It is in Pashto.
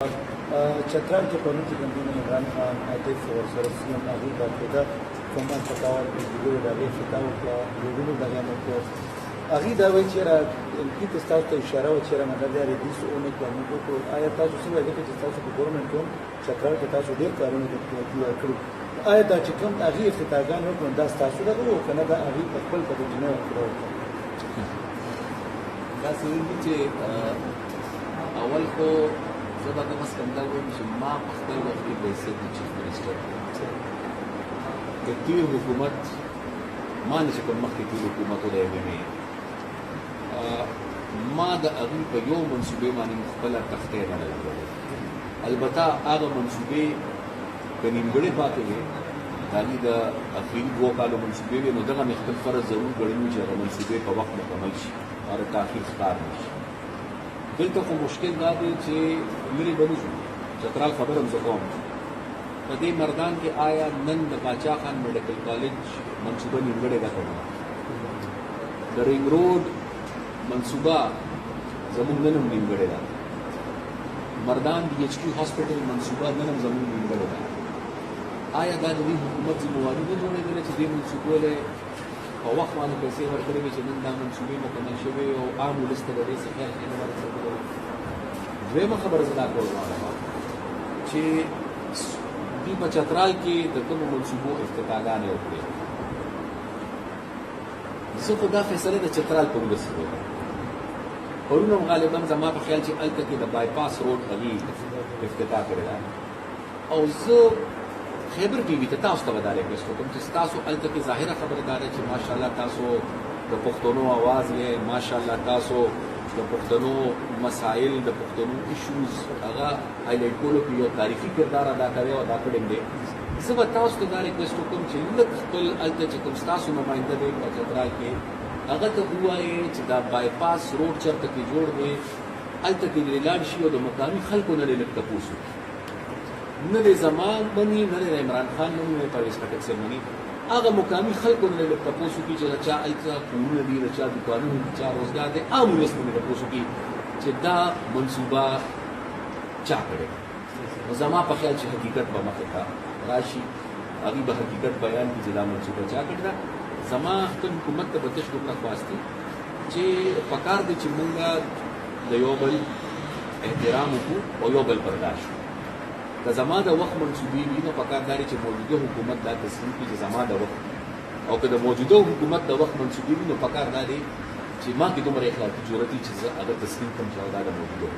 چترال کې پرون چې کوم دین عمران خان عاطف او سره سیم هغه باقاعده کومه فتاوی په ویډیو راغی فتاوی او ویډیو بیان وکړ هغه دا وایي چې را کی تاسو ته اشاره و چې را مدد لري د څونه کومه کو آیا تاسو څه وایي چې تاسو په ګورنمنت کوم چترال کې تاسو ډیر کارونه کړی آیا دا چې کوم هغه افتتاحګان وکړ دا تاسو دغه او کنه دا هغه خپل په دنیا وکړو دا څنګه چې اول خو زبا کوم سکندل و چې ما په خپل وخت کې بیسه د چیف منسٹر د تیر حکومت ما نه کوم مخکې تیر حکومت ولې ما د هغه په یو منصوبې باندې خپل تختې نه لګولې البته هغه منصوبې د نیمګړې پاتې وي دغه د اخیری 2 کالو منصوبې نو دغه خپل فرض ضرور ګڼو چې هغه منصوبې په وخت مکمل شي او تاخیر ښکار نشي دلته خو مشکل دا دی چې لري بنوځو چترال خبرم زه کوم په دې مردان کې آیا نن د باچا خان میډیکل کالج منصوبه نیمګړې ده کومه د رینګ روډ منصوبه زموږ نن هم نیمګړې ده مردان دی ایچ کیو هاسپټل منصوبه نن هم زموږ نیمګړې ده آیا دا د حکومت ذمہواری نه جوړېدله چې دې منصوبو له په وخت باندې پیسې ورکړې وي چې نن دا منصوبې مکمل شوې او عام ولس ته د دې څخه خیر نه ورسېدل دویمه خبره زه دا کوم چې دې په چترال کې د کومو منصوبو افتتاحګانې وکړې زه خو دا فیصله د چترال په ولس کوم پرون هم غالبا زما په خیال چې هلته کې د بایپاس روډ هغې افتتاح کړې ده او زه خیبر ټي وي ته تاسو ته ودارې کوم چې تاسو هلته کې ظاهره خبره دا ده چې ماشاءالله تاسو د پښتنو आवाज یې ماشاءالله تاسو د پښتنو مسائل د پښتنو ایشوز هغه هایلایټ کولو کې یو تاریخي کردار ادا کوي او ادا کړی دی زه به تاسو ته دا ریکویسټ وکړم چې لږ خپل هلته چې کوم ستاسو نماینده دی په چترال کې هغه ته ووایي چې دا بایپاس روډ چېرته کې جوړ دی هلته کې دې لاړ شي او د مقامي خلکو نه لږ تپوس وکړي نه د زمان بني نه د عمران خان نه د پرویز خټک صاحب بني هغه مقامي خلکو نه لږ تپوس وکړي چې چا هلته کورونه دي چا دوکانونه دي چا روزګار دی عام ولس نه تپوس وکړي چې دا منصوبه چا کړې نو زما په خیال چې حقیقت به مخې ته راشي هغوی به حقیقت بیان کړي چې دا منصوبه چا کړې ده زما خپل حکومت ته به تش دومره خواست دی چې پکار دی چې مونږ د یو بل احترام وکړو او یو بل برداشت وکړو که زما د وخت منصوبې وي نو پکار دا دی چې موجوده حکومت دا تسلیم کړي چې زما د وخت او که د موجوده حکومت د وخت منصوبې وي نو پکار دا دی چې ما کې دومره اخلاقي جرأت چې زه هغه تسلیم کړم چې دا د موجوده